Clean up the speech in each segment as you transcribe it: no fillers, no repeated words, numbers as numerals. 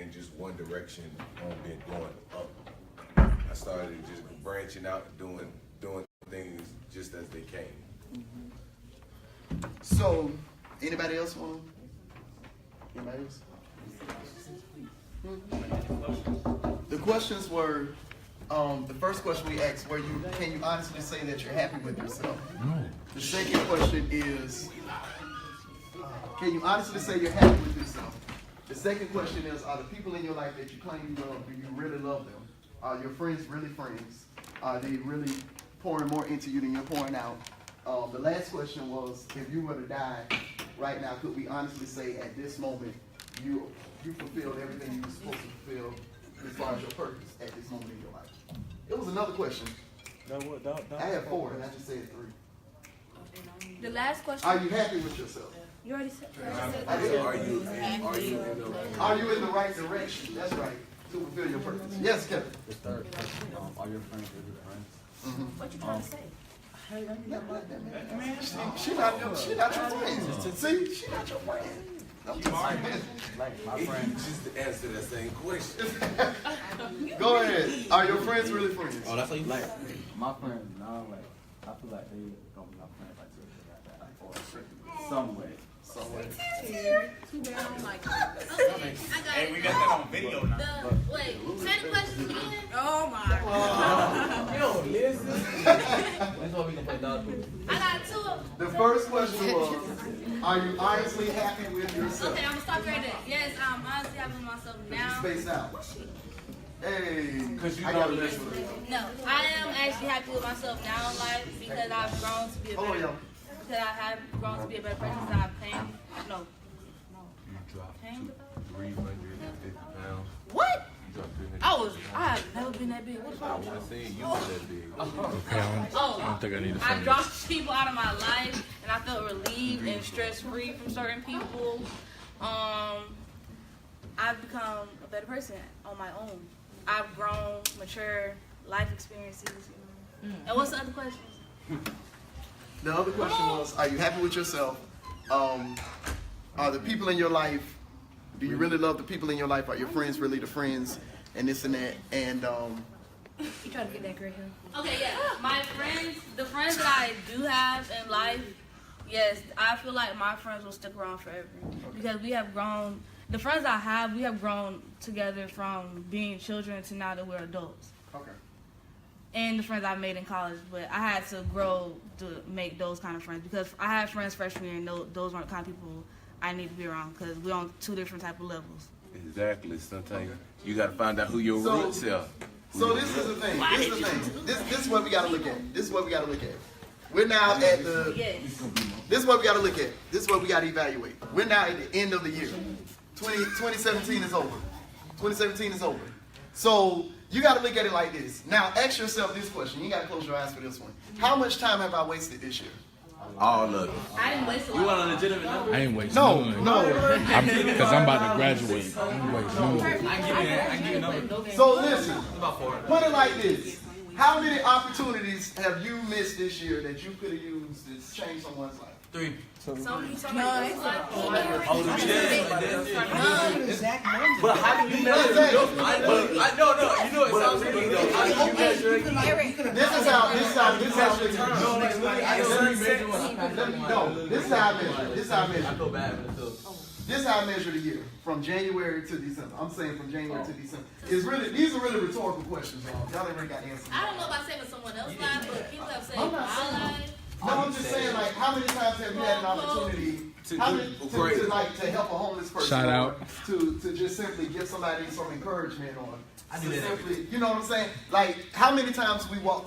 in just one direction been going up. I started just branching out and doing things just as they came. So, anybody else want? Anybody else? The questions were, the first question we asked, can you honestly say that you're happy with yourself? The second question is, can you honestly say you're happy with yourself? The second question is, are the people in your life that you claim you love, do you really love them? Are your friends really friends? Are they really pouring more into you than you're pouring out? The last question was, if you were to die right now, could we honestly say at this moment you fulfilled everything you were supposed to fulfill as far as your purpose at this moment in your life? It was another question. I had 4 and I just said 3. The last question. Are you happy with yourself? You already said. Are you in the right direction? That's right. To fulfill your purpose. Yes, Kevin. The third question, are your friends really friends? What you trying to say? She not your friend. See, she not your friend. Like my friends. Just to answer that same question. Go ahead. Are your friends really friends? Oh, that's how you like my friends now. Like I feel like they gonna be my friends like seriously like that, or some way. Too bad I'm like. Okay, Hey, we got that on video now. Wait, say the question again. Oh my. Yo, listen. That's why we gonna play dog food. I got 2 of them. The first question was, are you honestly happy with yourself? Okay, I'm gonna stop right there. Yes, I'm honestly happy with myself now. Space out. Hey, Because you I know got the a rest message. of it. No, I am actually happy with myself now in life because I've grown to be a Hold on, better. y'all. Because I have grown to be a better person since I've pain. No. You dropped Pain. 350 pounds. What? You dropped 350. I have never been that big. What's I wrong? want to say you was that big. I don't think I need to finish. I dropped people out of my life, and I felt relieved and stress-free from certain people. I've become a better person on my own. I've grown, mature, life experiences. And what's the other question? The other question was, are you happy with yourself? Are the people in your life, do you really love the people in your life? Are your friends really the friends? And this and that. And You trying to get that gray hair? Okay, yeah. My friends, the friends that I do have in life, yes, I feel like my friends will stick around forever. Because we have grown, the friends I have, we have grown together from being children to now that we're adults. okay. And the friends I made in college, but I had to grow to make those kind of friends because I had friends freshman year and those weren't the kind of people I need to be around because we're on 2 different type of levels. Exactly. Sometimes you got to find out who your roots are. So this is the thing. This is the thing. This is what we got to look at. This is what we got to look at. We're now at the. Yes. This is what we got to look at. This is what we got to evaluate. We're now at the end of the year. 2017 is over. 2017 is over. So you got to look at it like this. Now ask yourself this question. You got to close your eyes for this one. How much time have I wasted this year? All of it. I didn't waste a lot. You want a legitimate number? I ain't wasting No, none. no. Because I'm about to graduate. I ain't wasting none. I give you a number. So listen. About 4. Put it like this. How many opportunities have you missed this year that you could have used to change someone's life? 3. Somebody Oh, to be dead. Exact number. But how do you measure it? I know, you know it sounds silly though. How do you measure it? This is how No, like I don't measure what I No, this is how I measure. This is how I I measure. feel bad, but still. This is how I measure the year from January to December. I'm saying from January to December. It's really these are really rhetorical questions, y'all. Y'all ain't really got answers. I don't know about saving someone else's life, but people have saved I'm my not saying- life. No, I'm just saying, like, how many times have you had an opportunity to help a homeless person? Shout or out. To just simply give somebody some encouragement or I do to that every simply, you know what I'm saying? Like, how many times we walk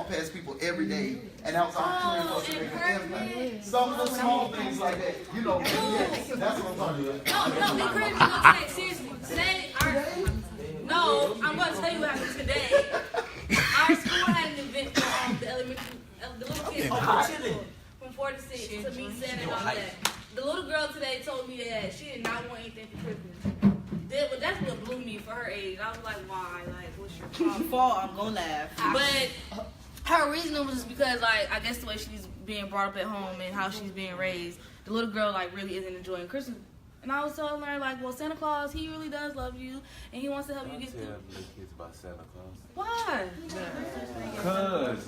past people every day, and that was an opportunity for us to make an impact. Some of the small things like that, you know. Yes, that's what I'm talking about. No, encouragement. Today, seriously. Today, I'm going to tell you what happened today. Our school had an event for the little kids from 4 to 6 to meet Santa and all that. The little girl today told me that she did not want anything for Christmas. That's what blew me for her age. I was like, why? Like, what's your problem? Before I'm gonna laugh. But her reasoning was just because, like, I guess the way she's being brought up at home and how she's being raised, the little girl, like, really isn't enjoying Christmas And I was telling her, like, well, Santa Claus, he really does love you, and he wants to help you get through. Tell the kids about Santa Claus. Why? Cause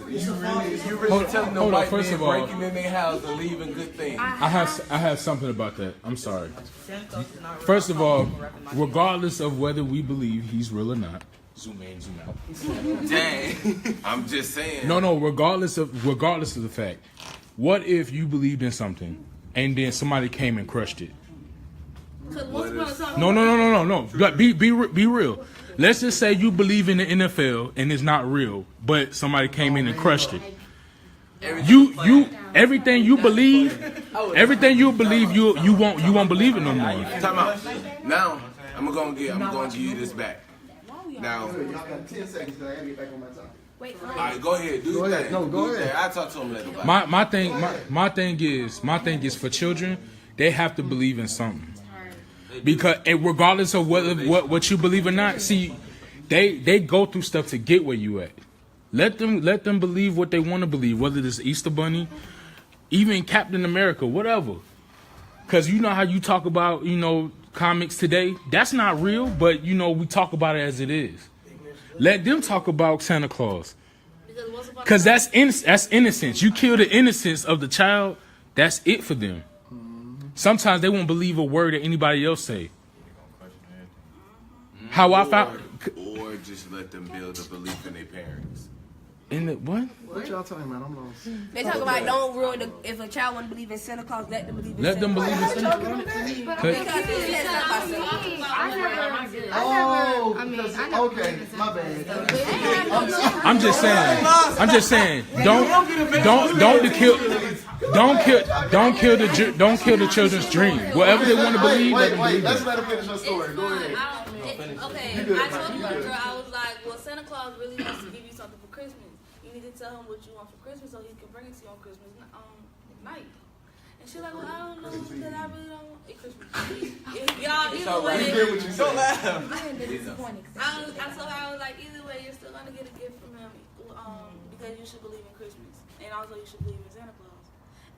you really telling them hold on, white first men of all- breaking in their house and leaving good things. I have something about that. I'm sorry. Santa Claus is not real. First of all, regardless of whether we believe he's real or not, zoom in, zoom out. Dang. I'm just saying. No, regardless of the fact, what if you believed in something and then somebody came and crushed it? Because once upon a time, No. But be real. Let's just say you believe in the NFL and it's not real, but somebody came in and crushed it. Everything you believe, you won't believe it no more. Time out. Now I'm gonna give you this back. Now, Y'all got 10 seconds because I gotta get back on my time. wait, all right, go ahead. Do Go your ahead. thing. No, go Do your ahead. thing. I'll talk to him later. Bye. My thing is for children, they have to believe in something. Because regardless of what you believe or not, see, they go through stuff to get where you at. Let them believe what they want to believe, whether it's Easter Bunny, even Captain America, whatever. Because you know how you talk about, comics today? That's not real, but, we talk about it as it is. Let them talk about Santa Claus. Because that's innocence. You kill the innocence of the child, that's it for them. Sometimes they won't believe a word that anybody else say. How I found... Or just let them build a belief in their parents. In the what? What y'all talking about? I'm lost. They talk about don't ruin the, if a child want to believe in Santa Claus, let them believe in Let them believe in Santa Claus. Because he said something about Santa. Oh, I mean, because- I never okay, believed in my bad. I'm just saying. Don't kill the children's dream. Whatever they want to believe, let them believe Let's it. let her finish her story. Go ahead. Okay, I told the little girl, I was like, well, Santa Claus really wants to give you something for Christmas. You need to tell him what you want for Christmas so he can bring it to you on Christmas night. And she's like, well, I don't know that I really don't want Christmas. Y'all, either way, Don't laugh. I told her, I was like, either way, you're still gonna get a gift from him, because you should believe in Christmas, and also you should believe in Santa Claus.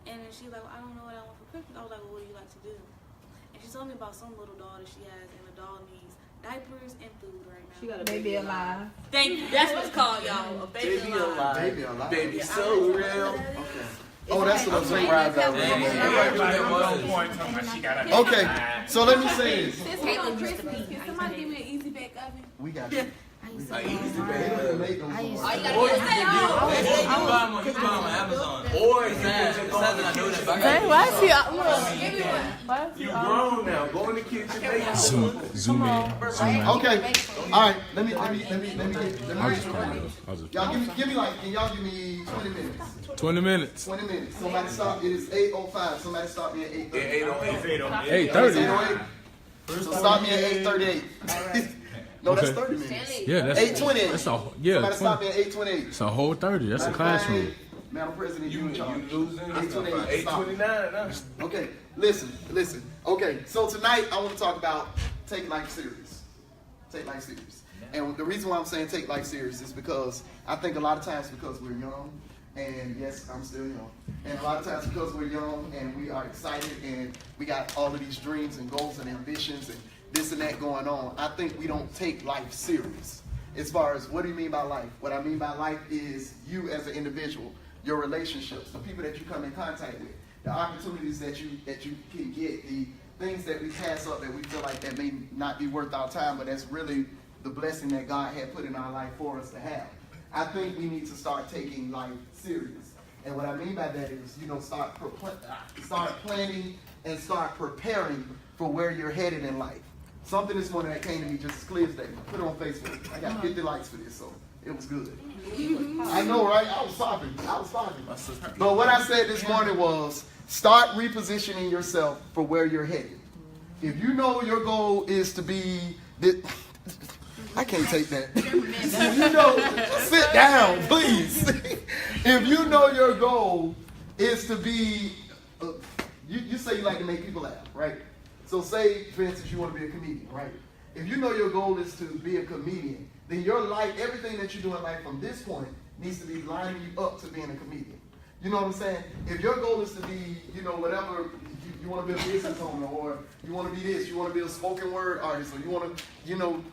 And then she's like, well, I don't know what I want for Christmas. I was like, well, what do you like to do? And she told me about some little doll that she has, and the doll needs diapers and food right now. She got a baby alive. Thank you. That's what's called, y'all. A baby alive. Baby alive. Baby, so real. Okay. Oh, that's what I'm surprised I was. Everybody was on point talking about she got a Okay, so let me say this. Caitlin used to be. Can somebody give me an easy bake oven? We got you. Like, easy, They baby. don't even make them I used for to- us. Or you can You buy them on Amazon. Or you can just go I know that, but I got Why is he? You grown now. Go in the kitchen, make Zoom in. Okay, all right. Let me get. I was just playing. Y'all give me like. Can y'all give me 20 minutes? 20 minutes. 20 minutes. Somebody stop. It is 8:05. Somebody stop me at 8:30. 8:30. 8:08. So stop me at 8:38. No, that's Okay. 30 minutes. Yeah, that's 8:28. That's a Somebody stop me at 8:28. It's a whole 30. That's a classroom. Madam President, you in charge. You losing? 8:28. Stop. 8:29 now. Okay, listen. Okay, so tonight I want to talk about take life serious. Take life serious. And the reason why I'm saying take life serious is because I think a lot of times because we're young, and yes, I'm still young, and a lot of times because we're young and we are excited and we got all of these dreams and goals and ambitions and this and that going on, I think we don't take life serious. As far as what do you mean by life? What I mean by life is you as an individual, your relationships, the people that you come in contact with, the opportunities that you can get, the things that we pass up that we feel like that may not be worth our time, but that's really the blessing that God had put in our life for us to have. I think we need to start taking life serious. And what I mean by that is, start planning and start preparing for where you're headed in life. Something this morning that came to me just as clear as day. I put it on Facebook. I got 50 likes for this, so it was good. I know, right? I was talking. But what I said this morning was start repositioning yourself for where you're headed. If you know your goal is to be this, I can't take that. If sit down, please. If you know your goal is to be, you say you like to make people laugh, right? So say, for instance, you want to be a comedian, right? If you know your goal is to be a comedian, then your life, everything that you do in life from this point needs to be lining you up to being a comedian. You know what I'm saying? If your goal is to be, whatever, You want to be a business owner, or you want to be this, you want to be a spoken word artist, or you want to,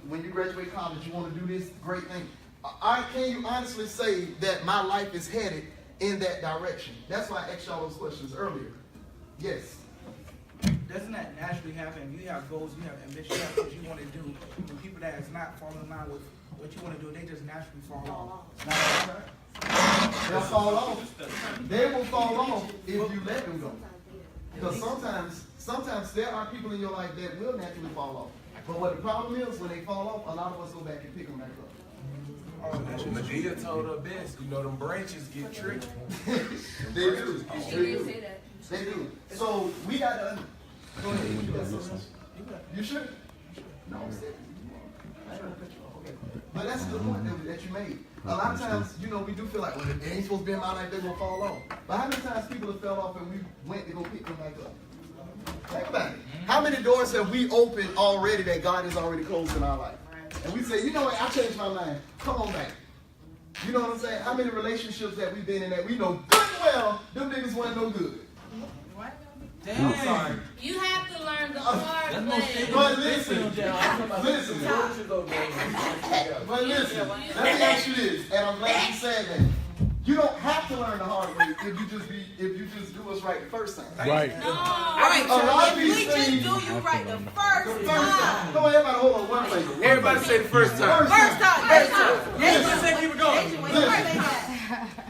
when you graduate college, you want to do this great thing. Can you honestly say that my life is headed in that direction? That's why I asked y'all those questions earlier. Yes. Doesn't that naturally happen? You have goals, you have ambitions, you have things you want to do. The people that is not falling in line with what you want to do, they just naturally fall off. They'll fall off. They will fall off if you let them go. Because sometimes there are people in your life that will naturally fall off. But what the problem is, when they fall off, a lot of us go back and pick them back up. Medea told her best. Them branches get tricky. They do. They do. So we got to. Go ahead. You got something? You should. No, I'm serious. I ain't gonna cut you off. Okay. But that's the point that you made. A lot of times, we do feel like, well, they ain't supposed to be in my life, they're gonna fall off. But how many times people have fell off and we went to go pick them back up? Think about it. How many doors have we opened already that God has already closed in our life? And we say, you know what, I changed my mind. Come on back. You know what I'm saying? How many relationships that we've been in that we know good well, them niggas wasn't no good. Damn. I'm sorry. You have to learn the hard way. But listen, but listen, let me ask you this, and I'm glad you said that. You don't have to learn the hard way if you just do what's right the first time. Right. No. Alright, A lot so of if these we just things- do you right the first time. Come on, everybody, hold on one second. Everybody say the first time. First time. Everybody say keep it going.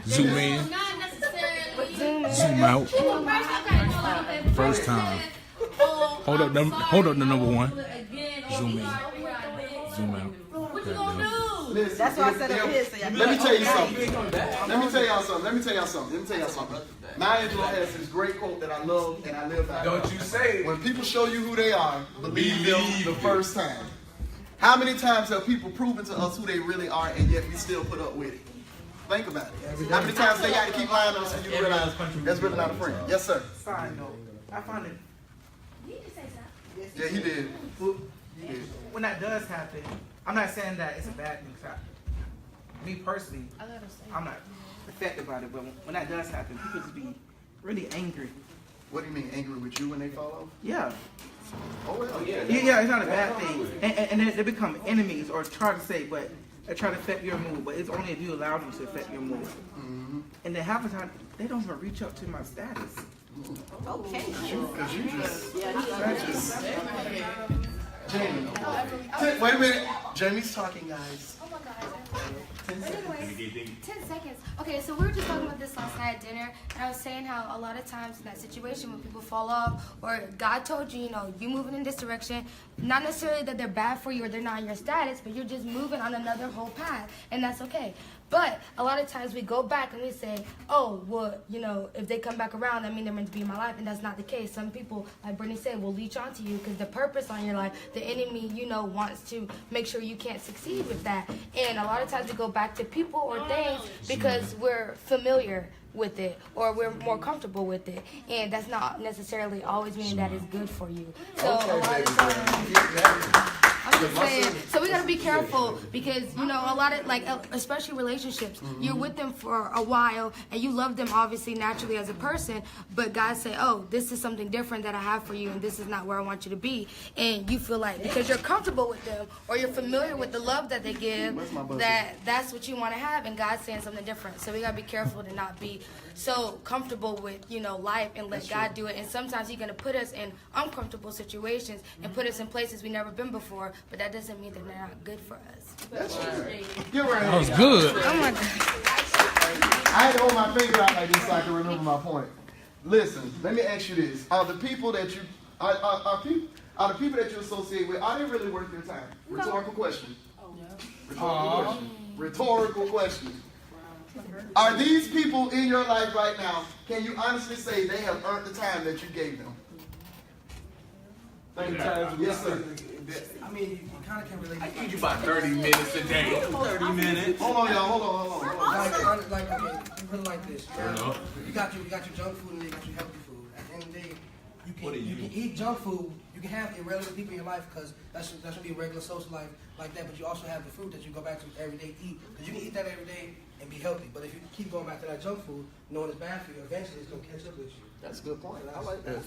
Zoom in. Not necessarily. Zoom out. First time. Hold up the number one. Zoom in. Zoom out. What you gonna do? Listen, That's why I said up here, so y'all let me tell you something. Let me tell y'all something. Maya Angelou has this great quote that I love and I live by. Don't you say it. When people show you who they are, believe them the first time. How many times have people proven to us who they really are and yet we still put up with it? Think about it. How many times they got to keep lying on us and you realize that's really not a friend? Yes, sir. Side note, I find it, Yeah, he did. He did. when that does happen, I'm not saying that it's a bad thing. Me personally, I'm not affected by it, but when that does happen, people just be really angry. What do you mean, angry with you when they fall off? Yeah. Oh, well. Yeah, it's not a bad thing. And then they become enemies or try to affect your mood, but it's only if you allow them to affect your mood. And then half the time, they don't even reach up to my status. Okay. Because you just... Jamie. Wait a minute. Jamie's talking, guys. Oh my God. Anyways, 10 seconds. Okay, so we were just talking about this last night at dinner, and I was saying how a lot of times in that situation when people fall off, or God told you, you moving in this direction, not necessarily that they're bad for you or they're not in your status, but you're just moving on another whole path, and that's okay. But a lot of times we go back and we say, oh, well, if they come back around, that means they're meant to be in my life, and that's not the case. Some people, like Brittany said, will leech onto you because the purpose on your life, the enemy, wants to make sure you can't succeed with that. And a lot of times we go back to people or things because we're familiar with it or we're more comfortable with it, and that's not necessarily always meaning that it's good for you. So a lot of times, I'm just saying, so we gotta be careful because a lot of especially relationships, you're with them for a while and you love them obviously naturally as a person, but God say, oh, this is something different that I have for you and this is not where I want you to be, and you feel like because you're comfortable with them or you're familiar with the love that they give, that's what you want to have, and God's saying something different. So we gotta be careful to not be so comfortable with life and let God do it. And sometimes He's gonna put us in uncomfortable situations and put us in places we've never been before, but that doesn't mean that they're not good for us. That's true. You're right. That was good. Oh my God. I had to hold my finger out like this so I can remember my point. Listen, let me ask you this: are the people that you are the people that you associate with, are they really worth your time? Rhetorical question. Rhetorical question. Are these people in your life right now? Can you honestly say they have earned the time that you gave them? Yes, sir. I mean, you kind of can relate. I give you about 30 minutes a day. 30 minutes. Hold on, y'all. Hold on. Like, okay, you put it like this. You got your junk food and you got your healthy food. At the end of the day, you you can eat junk food. You can have irrelevant people in your life because that's gonna be a regular social life like that. But you also have the fruit that you go back to every day eat because you can eat that every day and be healthy. But if you keep going back to that junk food, knowing it's bad for you, eventually it's gonna catch up with you. That's a good point. I like that.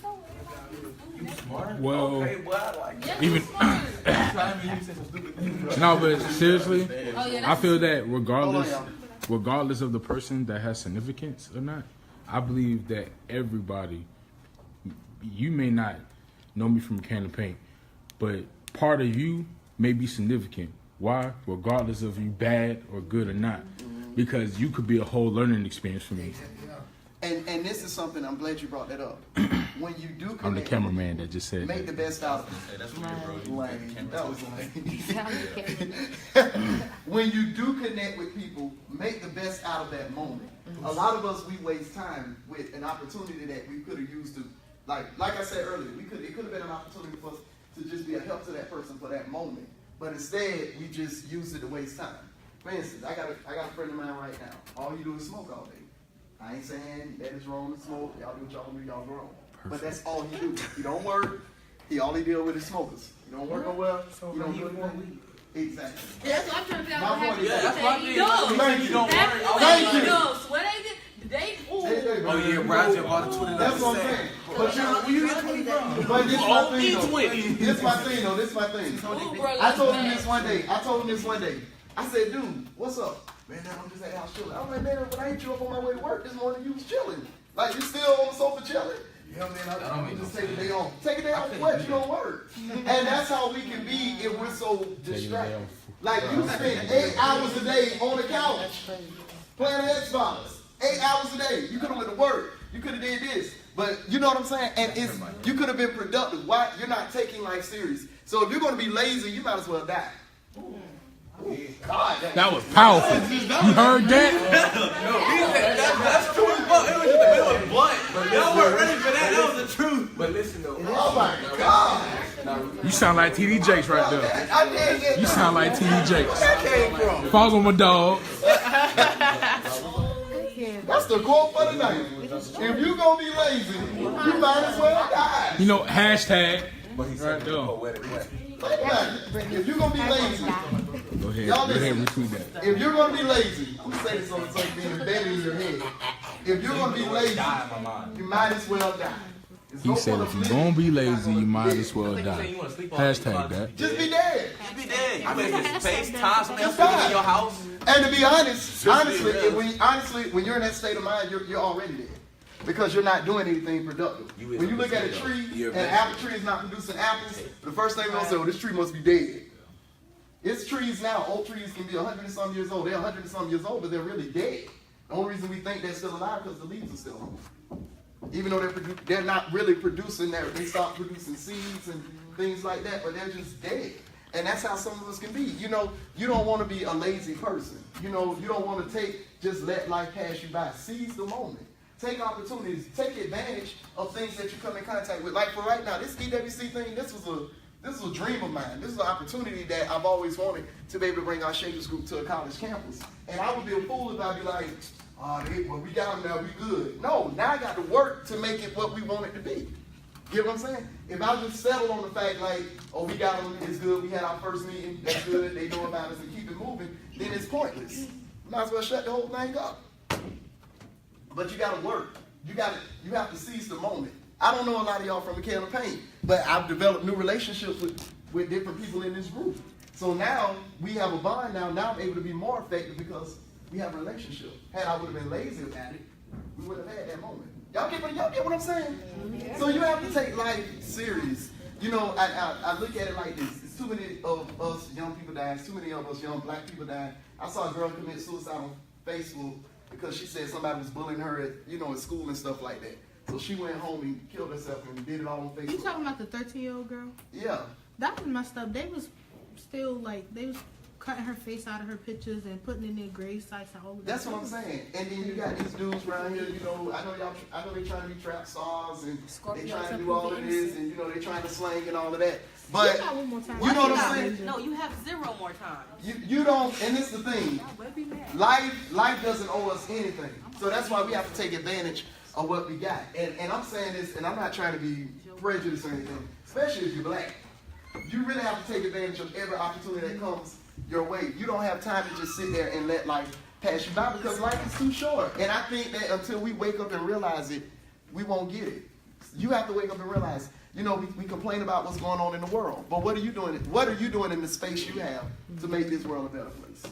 You smart? Well, Okay, well, I like that. even no, but seriously, I feel that regardless of the person that has significance or not, I believe that everybody, you may not know me from a can of paint, but part of you may be significant. Why? Regardless of you bad or good or not, because you could be a whole learning experience for me. And this is something, I'm glad you brought that up. When you do connect, I'm the cameraman that just said make that. the best out of it. Hey, that's what you bro. Lame. That was lame. When you do connect with people, make the best out of that moment. A lot of us, we waste time with an opportunity that we could have used to, like I said earlier, it could have been an opportunity for us to just be a help to that person for that moment. But instead, we just use it to waste time. For instance, I got a friend of mine right now. All you do is smoke all day. I ain't saying that it's wrong to smoke. Y'all do what y'all do, y'all grown. But that's all he do. He don't work. All he deal with is smokers. You don't work nowhere. You don't do anything. Exactly. That's what I'm trying to figure out. My point is that's my thing. Thank you. Don't worry. Thank you. What they Oh yeah, Roger bought a 20. That's what I'm saying. But where you get 20 from? But this my thing though. This my thing though. This my thing. I told him this one day. I said, dude, what's up? Man, I'm just at the house chilling. I'm like, man, but I hit you up on my way to work this morning. You was chilling. Like, you still on the sofa chilling? Yeah, man, I'm just take a day off. Take a day off what? You don't work. And that's how we can be if we're so distracted. Like, you spend 8 hours a day on the couch playing Xbox. 8 hours a day. You could have went to work. You could have did this. But you know what I'm saying? And you could have been productive. Why? You're not taking life serious. So if you're going to be lazy, you might as well die. God, that was powerful. You heard that? That's true as fuck. It was just a bit of a blunt. Y'all weren't ready for that. That was the truth. But listen though. Oh my God. You sound like TD Jakes right there. I did get You sound like TD Jakes. Where that came from? Follow my dog. That's the quote for the night. If you gonna be lazy, you might as well die. You know, hashtag. But he said poetic way. Think about it. If you're gonna be lazy, Go ahead. y'all Go ahead, listen. retweet that. If you're gonna be lazy, I'm saying this on something being embedded in your head. If you're gonna be lazy, you might as well die. He said if you're going to be lazy, you might as well die. Hashtag that. Just be dead. Just be dead. You better get space, time, something else Just in die. your house. And to be honestly, when you're in that state of mind, you're already dead. Because you're not doing anything productive. When you look at a tree, and an apple tree is not producing apples, the first thing we're going to say, well, this tree must be dead. It's trees now. Old trees can be 100 and some years old. They're 100 and some years old, but they're really dead. The only reason we think they're still alive is because the leaves are still on. Even though they're not really producing they start producing seeds and things like that, but they're just dead. And that's how some of us can be. You know, you don't want to be a lazy person. You know, you don't want to just let life pass you by. Seize the moment. Take opportunities. Take advantage of things that you come in contact with. Like for right now, this EWC thing, this was a dream of mine. This is an opportunity that I've always wanted to be able to bring our Shakers group to a college campus. And I would be a fool if I'd be like, well, we got them now, we good. No, now I got to work to make it what we want it to be. Get what I'm saying? If I just settle on the fact like, oh, we got them, it's good, we had our first meeting, that's good, they know about us and keep it moving, then it's pointless. Might as well shut the whole thing up. But you got to work. You have to seize the moment. I don't know a lot of y'all from a can of paint, but I've developed new relationships with different people in this group. So now we have a bond now. Now I'm able to be more effective because we have a relationship. Had I would have been lazy about it, we wouldn't have had that moment. Y'all get what I'm saying? Yeah. So you have to take life serious. You know, I look at it like this. It's too many of us young people dying. It's too many of us young black people dying. I saw a girl commit suicide on Facebook because she said somebody was bullying her at school and stuff like that. So she went home and killed herself and did it all on Facebook. You talking about the 13-year-old girl? Yeah. That was messed up. They was still they was cutting her face out of her pictures and putting in their grave sites and all of that. That's what I'm saying. And then you got these dudes around here, I know they trying to be trap stars and they trying to do all of this and they trying to slang and all of that. But you know what I'm saying? No, you have 0 more time. You don't, and it's the thing. Life doesn't owe us anything. So that's why we have to take advantage of what we got. And I'm saying this, and I'm not trying to be prejudice or anything, especially if you're black. You really have to take advantage of every opportunity that comes your way. You don't have time to just sit there and let life pass you by because life is too short. And I think that until we wake up and realize it, we won't get it. You have to wake up and realize, you know, we complain about what's going on in the world, but what are you doing? What are you doing in the space you have to make this world a better place?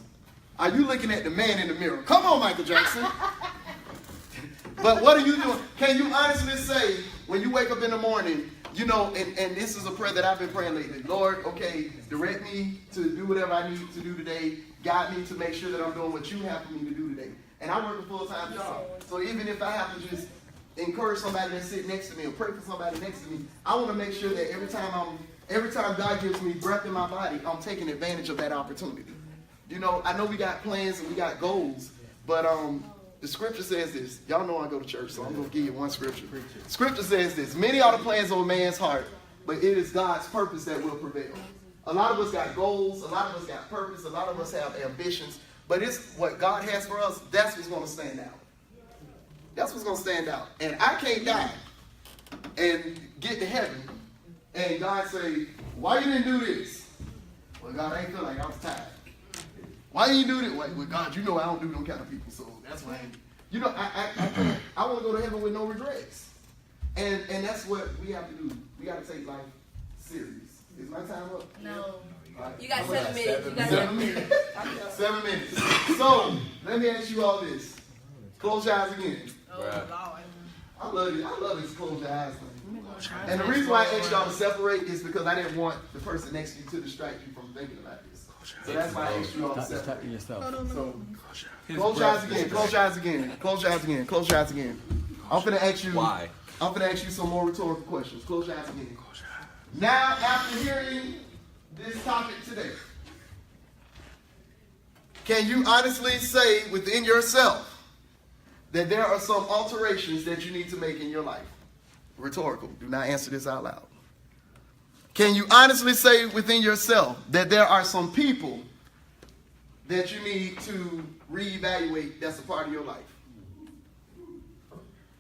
Are you looking at the man in the mirror? Come on, Michael Jackson. But what are you doing? Can you honestly say, when you wake up in the morning, you know, and this is a prayer that I've been praying lately. Lord, okay, direct me to do whatever I need to do today. Guide me to make sure that I'm doing what you have for me to do today. And I work a full-time job. So even if I have to just encourage somebody that sit next to me or pray for somebody next to me, I want to make sure that every time God gives me breath in my body, I'm taking advantage of that opportunity. You know, I know we got plans and we got goals, but the scripture says this. Y'all know I go to church, so I'm going to give you one scripture. Scripture says this: many are the plans of a man's heart, but it is God's purpose that will prevail. A lot of us got goals, a lot of us got purpose, a lot of us have ambitions, but it's what God has for us, that's what's going to stand out. That's what's going to stand out. And I can't die and get to heaven and God say, why you didn't do this? Well, God, I ain't feel like I was tired. Why you do this? Well, God, you know I don't do them kind of people, so that's why I ain't. You know, I want to go to heaven with no regrets. And that's what we have to do. We got to take life serious. Is my time up? No. Right. You got 7 minutes. You got 7 minutes. 7 minutes. So, let me ask you all this. Close your eyes again. Oh, Lord. I love you. I love this close your eyes thing. And the reason why I asked y'all to separate is because I didn't want the person next to you to distract you from thinking about this. So that's why I asked you all to separate. So, close your eyes again. Close your eyes again. Close your eyes again. Close your eyes again. I'm finna ask you. Why? I'm finna ask you some more rhetorical questions. Close your eyes again. Now, after hearing this topic today, can you honestly say within yourself that there are some alterations that you need to make in your life? Rhetorical. Do not answer this out loud. Can you honestly say within yourself that there are some people that you need to reevaluate that's a part of your life?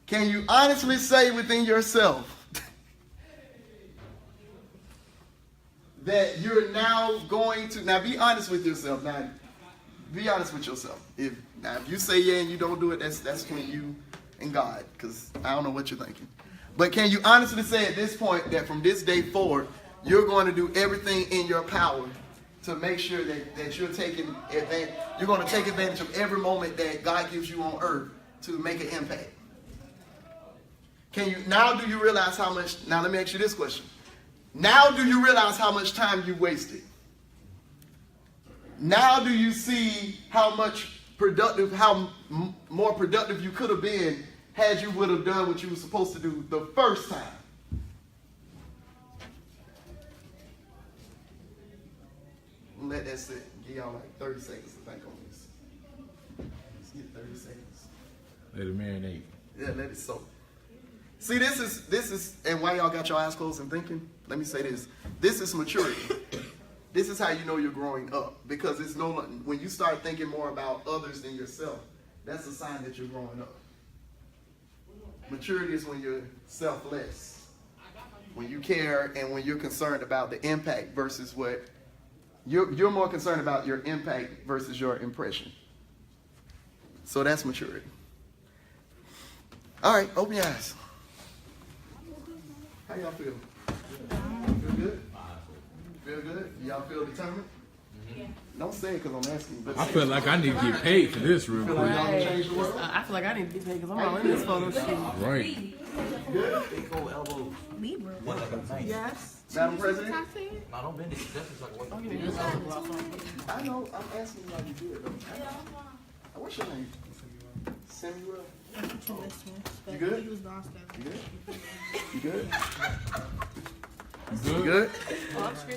Can you honestly say within yourself that you're now going to, now be honest with yourself. Now, be honest with yourself. If you say yeah and you don't do it, that's between you and God, because I don't know what you're thinking. But can you honestly say at this point that from this day forward, you're going to do everything in your power to make sure that you're taking advantage, you're going to take advantage of every moment that God gives you on earth to make an impact? Can you, now do you realize how much, now let me ask you this question. Now do you realize how much time you wasted? Now do you see how much productive, how more productive you could have been had you would have done what you were supposed to do the first time? Let that sit. Give y'all like 30 seconds to think on this. Just get 30 seconds. Let it marinate. Yeah, let it soak. See, this is, and why y'all got your eyes closed and thinking? Let me say this. This is maturity. This is how you know you're growing up. Because it's no, when you start thinking more about others than yourself, that's a sign that you're growing up. Maturity is when you're selfless. When you care and when you're concerned about the impact versus what, you're more concerned about your impact versus your impression. So that's maturity. All right, open your eyes. How y'all feel? Feel good? Feel good? Y'all feel determined? Yeah. Don't say it because I'm asking. But I feel like I need to get paid for this real quick. Like y'all can change the world? I feel like I need to get paid because I'm already in this photo shoot. Right. Good? Big old elbow. Libra. What, like a knife? Yes. Madam President? No, don't bend it. That's just like what I know. I'm asking you how you do it, though. What's your name? Samuel? You good? He was downstairs. You good? You good? You good?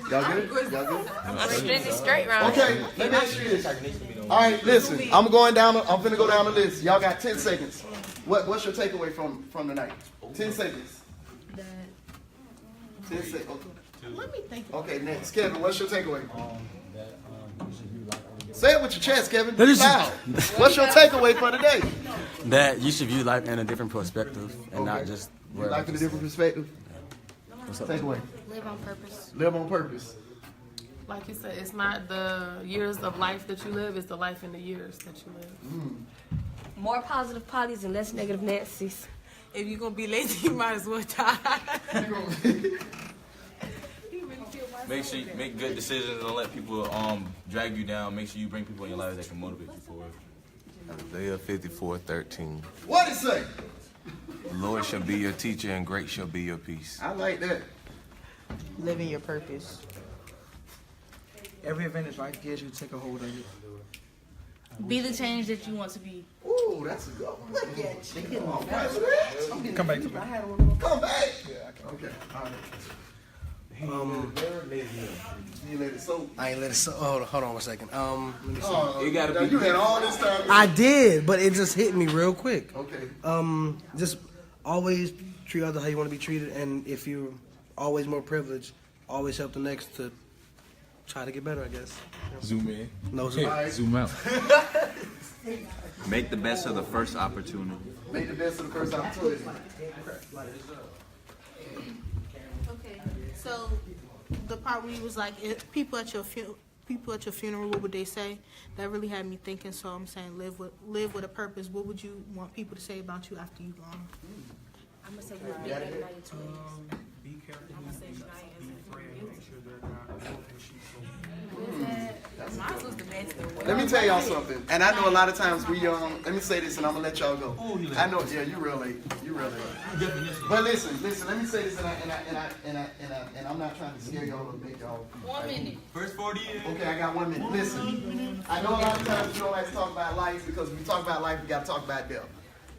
Y'all good? Y'all good? I'm spinning straight round. Okay, let me ask you this. All right, listen. I'm finna go down the list. Y'all got 10 seconds. What's your takeaway from tonight? 10 seconds. 10 seconds. Okay. Let me think. Okay, next. Kevin, what's your takeaway? Say it with your chest, Kevin. That is- Loud. What's your takeaway for today? That you should view life in a different perspective and not just Life in a different perspective. Take away. Live on purpose. Live on purpose. Like you said, it's not the years of life that you live, it's the life in the years that you live. More positive Pollys and less negative Nancys. If you're gonna be lazy, you might as well die. Make sure you make good decisions and don't let people drag you down. Make sure you bring people in your life that can motivate you forward. Isaiah 54:13. What it say? The Lord shall be your teacher and great shall be your peace. I like that. Living your purpose. Every event is life gives you, take a hold of it. Be the change that you want to be. Ooh, that's a good one. Look at you. Come back to me. Come back. Okay. All right. You let it soak. I ain't let it. Hold on 1 second. Let me see. You gotta be. You had all this time. I did, but it just hit me real quick. Okay. Just always treat others how you want to be treated, and if you're always more privileged, always help the next to try to get better, I guess. Zoom in. No, zoom. Zoom out. Make the best of the first opportunity. Make the best of the first opportunity. Okay, so the part where you was like, if people at your funeral, what would they say? That really had me thinking. So I'm saying, live with a purpose. What would you want people to say about you after you gone? I'm gonna say you're better than your twins. Be careful. I'm gonna say Shania and Pray and make sure they're not Mine was the best. Let me tell y'all something. And I know a lot of times we let me say this and I'm gonna let y'all go. I know, yeah, you real late. You real late. But listen, let me say this and I'm not trying to scare y'all or make y'all. 1 minute. First 40 years. Okay, I got 1 minute. Listen, I know a lot of times we don't like to talk about life because when we talk about life, we got to talk about death.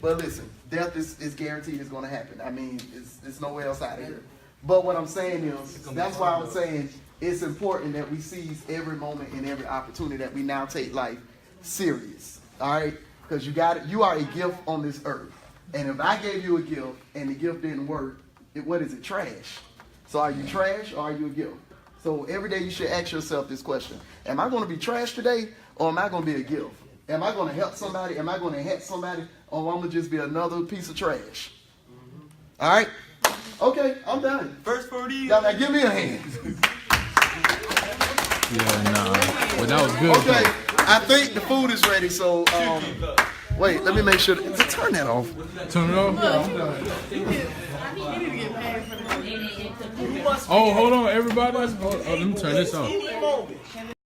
But listen, death is guaranteed it's going to happen. I mean, it's nowhere else out of here. But what I'm saying is, that's why I'm saying it's important that we seize every moment and every opportunity that we now take life serious. All right? Because you are a gift on this earth. And if I gave you a gift and the gift didn't work, what is it? Trash. So are you trash or are you a gift? So every day you should ask yourself this question. Am I going to be trash today or am I going to be a gift? Am I going to help somebody? Am I going to help somebody? Or am I going to just be another piece of trash? All right? Okay, I'm done. First 40 years. Y'all, now give me a hand. Yeah, nah. Well, that was good. Okay, I think the food is ready, so wait, let me make sure. Turn that off. Turn it off? I need to get paid for this. Oh, hold on, everybody. Oh, let me turn this off.